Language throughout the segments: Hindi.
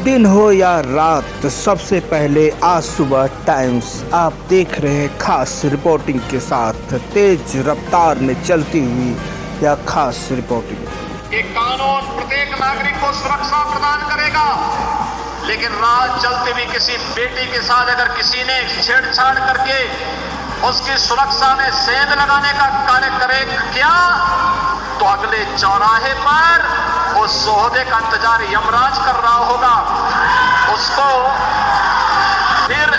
दिन हो या रात, सबसे पहले आज सुबह टाइम्स आप देख रहे हैं खास रिपोर्टिंग के साथ। तेज रफ्तार में चलती हुई यह खास रिपोर्टिंग। ये कानून प्रत्येक नागरिक को सुरक्षा प्रदान करेगा, लेकिन रात चलते भी किसी बेटी के साथ अगर किसी ने छेड़छाड़ करके उसकी सुरक्षा में सेंध लगाने का कार्य करे क्या, तो अगले चौराहे पर उस सोहदे का इंतजार यमराज कर रहा होगा। उसको फिर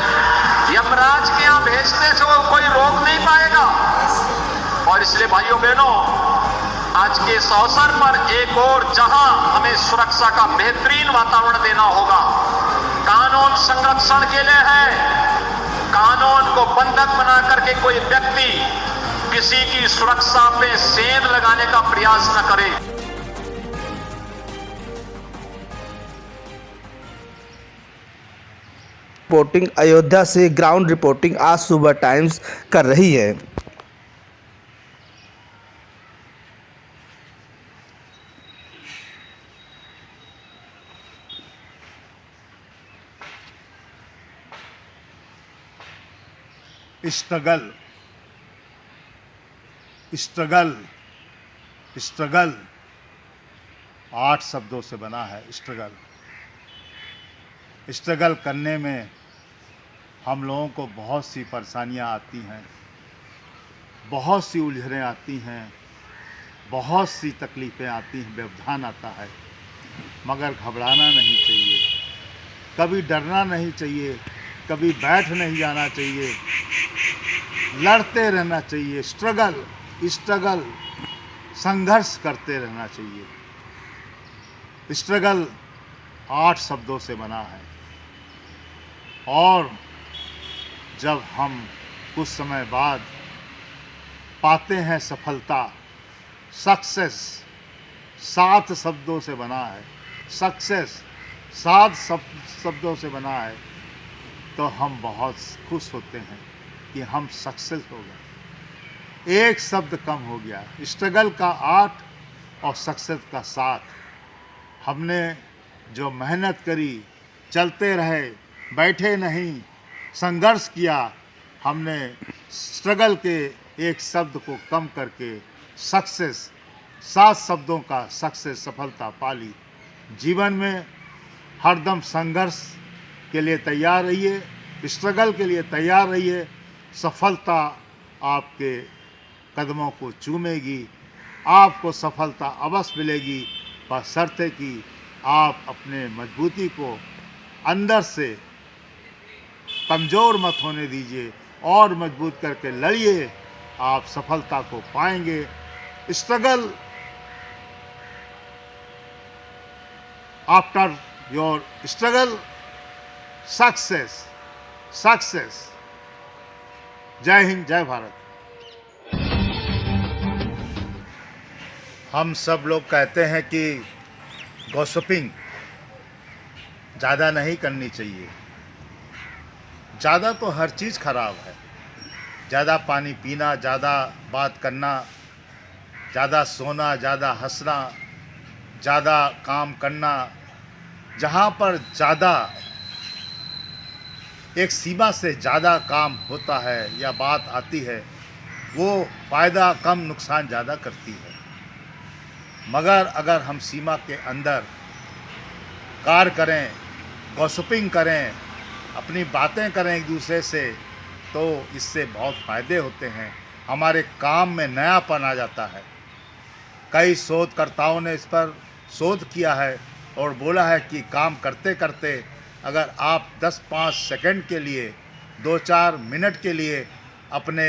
यमराज के यहां भेजने से वो कोई रोक नहीं पाएगा। और इसलिए भाइयों बहनों, आज के इस अवसर पर एक और जहां हमें सुरक्षा का बेहतरीन वातावरण देना होगा, कानून संरक्षण के लिए है। कानून को बंधक बना करके कोई व्यक्ति किसी की सुरक्षा पे सेंध लगाने का प्रयास न करे। रिपोर्टिंग अयोध्या से ग्राउंड रिपोर्टिंग आज सुबह टाइम्स कर रही है। स्ट्रगल स्ट्रगल स्ट्रगल 8 शब्दों से बना है। स्ट्रगल करने में हम लोगों को बहुत सी परेशानियां आती हैं, बहुत सी उलझनें आती हैं, बहुत सी तकलीफ़ें आती हैं, व्यवधान आता है। मगर घबराना नहीं चाहिए, कभी डरना नहीं चाहिए, कभी बैठ नहीं जाना चाहिए, लड़ते रहना चाहिए। स्ट्रगल संघर्ष करते रहना चाहिए। स्ट्रगल 8 शब्दों से बना है, और जब हम कुछ समय बाद पाते हैं सफलता, सक्सेस 7 शब्दों से बना है। सक्सेस 7 शब्दों से बना है, तो हम बहुत खुश होते हैं कि हम सक्सेस हो गए। एक शब्द कम हो गया। स्ट्रगल का 8 और सक्सेस का 7। हमने जो मेहनत करी, चलते रहे, बैठे नहीं, संघर्ष किया, हमने स्ट्रगल के एक शब्द को कम करके सक्सेस 7 शब्दों का सक्सेस सफलता पा ली। जीवन में हरदम संघर्ष के लिए तैयार रहिए, स्ट्रगल के लिए तैयार रहिए। सफलता आपके कदमों को चूमेगी, आपको सफलता अवश्य मिलेगी, बशर्ते कि आप अपने मजबूती को अंदर से कमज़ोर मत होने दीजिए और मजबूत करके लड़िए, आप सफलता को पाएंगे। Struggle after your struggle success. जय हिंद, जय भारत। हम सब लोग कहते हैं कि गॉसिपिंग ज़्यादा नहीं करनी चाहिए। ज़्यादा तो हर चीज़ खराब है। ज़्यादा पानी पीना, ज़्यादा बात करना, ज़्यादा सोना, ज़्यादा हंसना, ज़्यादा काम करना, जहाँ पर ज़्यादा एक सीमा से ज़्यादा काम होता है या बात आती है, वो फ़ायदा कम नुकसान ज़्यादा करती है। मगर अगर हम सीमा के अंदर कार्य करें, गॉसिपिंग करें, अपनी बातें करें एक दूसरे से, तो इससे बहुत फ़ायदे होते हैं। हमारे काम में नयापन आ जाता है। कई शोधकर्ताओं ने इस पर शोध किया है और बोला है कि काम करते करते अगर आप 10-5 सेकंड के लिए, 2-4 मिनट के लिए अपने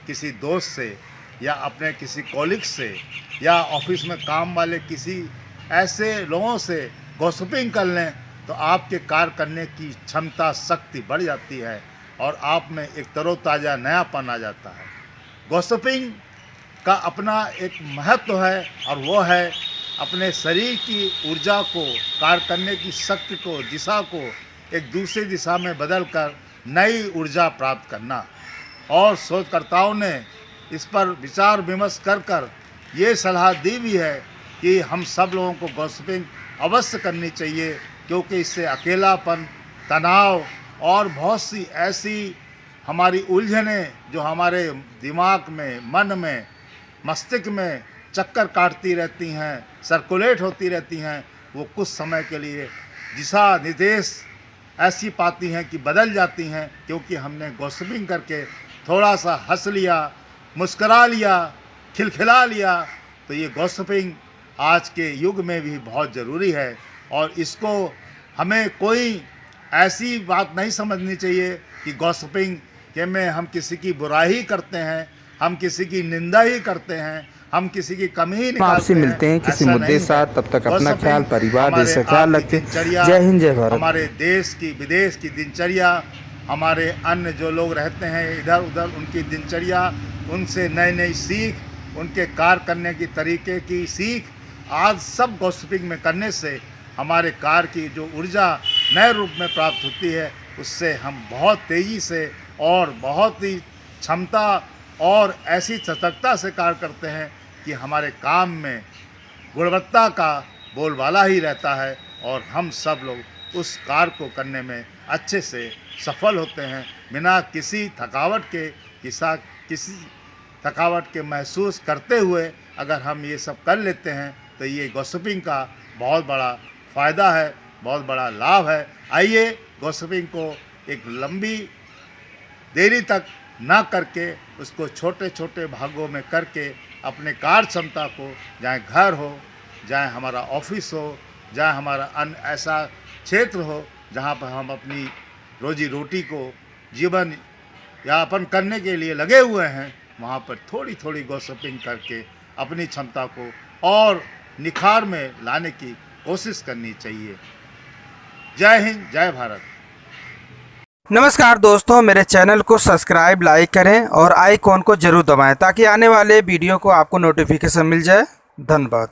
किसी दोस्त से या अपने किसी कॉलीग से या ऑफिस में काम वाले किसी ऐसे लोगों से गॉसिपिंग कर लें, तो आपके कार्य करने की क्षमता, शक्ति बढ़ जाती है और आप में एक तरोताज़ा नयापन आ जाता है। गॉसिपिंग का अपना एक महत्व है, और वो है अपने शरीर की ऊर्जा को, कार्य करने की शक्ति को, दिशा को एक दूसरी दिशा में बदलकर नई ऊर्जा प्राप्त करना। और शोधकर्ताओं ने इस पर विचार विमर्श कर ये सलाह दी भी है कि हम सब लोगों को गॉसिपिंग अवश्य करनी चाहिए, क्योंकि इससे अकेलापन, तनाव और बहुत सी ऐसी हमारी उलझनें जो हमारे दिमाग में, मन में, मस्तिष्क में चक्कर काटती रहती हैं, सर्कुलेट होती रहती हैं, वो कुछ समय के लिए दिशा निर्देश ऐसी पाती हैं कि बदल जाती हैं, क्योंकि हमने गॉसिपिंग करके थोड़ा सा हंस लिया, मुस्करा लिया, खिलखिला लिया। तो ये गॉसिपिंग आज के युग में भी बहुत ज़रूरी है और इसको हमें कोई ऐसी बात नहीं समझनी चाहिए कि गॉसिपिंग के में हम किसी की बुराई करते हैं, हम किसी की निंदा ही करते हैं, हम किसी की कमी ही निकालते हैं। आपसे मिलते हैं किसी मुद्दे के साथ, तब तक अपना ख्याल, परिवार, देश का ख्याल रखें। जय हिंद, जय भारत। हमारे देश की, विदेश की दिनचर्या, हमारे अन्य जो लोग रहते हैं इधर उधर, उनकी दिनचर्या, उनसे नई नई सीख, उनके कार्य करने की तरीके की सीख, आज सब गॉसिपिंग में करने से हमारे कार्य की जो ऊर्जा नए रूप में प्राप्त होती है, उससे हम बहुत तेज़ी से और बहुत ही क्षमता और ऐसी सतर्कता से कार्य करते हैं कि हमारे काम में गुणवत्ता का बोलबाला ही रहता है और हम सब लोग उस कार्य को करने में अच्छे से सफल होते हैं, बिना किसी थकावट के, किसी थकावट के महसूस करते हुए अगर हम ये सब कर लेते हैं तो ये गॉसिपिंग का बहुत बड़ा फ़ायदा है, बहुत बड़ा लाभ है। आइए गॉसिपिंग को एक लंबी देरी तक ना करके उसको छोटे छोटे भागों में करके अपने कार्य क्षमता को, चाहे घर हो, चाहे हमारा ऑफिस हो, चाहे हमारा अन्य ऐसा क्षेत्र हो जहाँ पर हम अपनी रोजी रोटी को जीवन यापन करने के लिए लगे हुए हैं, वहाँ पर थोड़ी थोड़ी गॉसिपिंग करके अपनी क्षमता को और निखार में लाने की कोशिश करनी चाहिए। जय हिंद, जय भारत। नमस्कार दोस्तों, मेरे चैनल को सब्सक्राइब, लाइक करें और आइकॉन को जरूर दबाएं ताकि आने वाले वीडियो को आपको नोटिफिकेशन मिल जाए। धन्यवाद।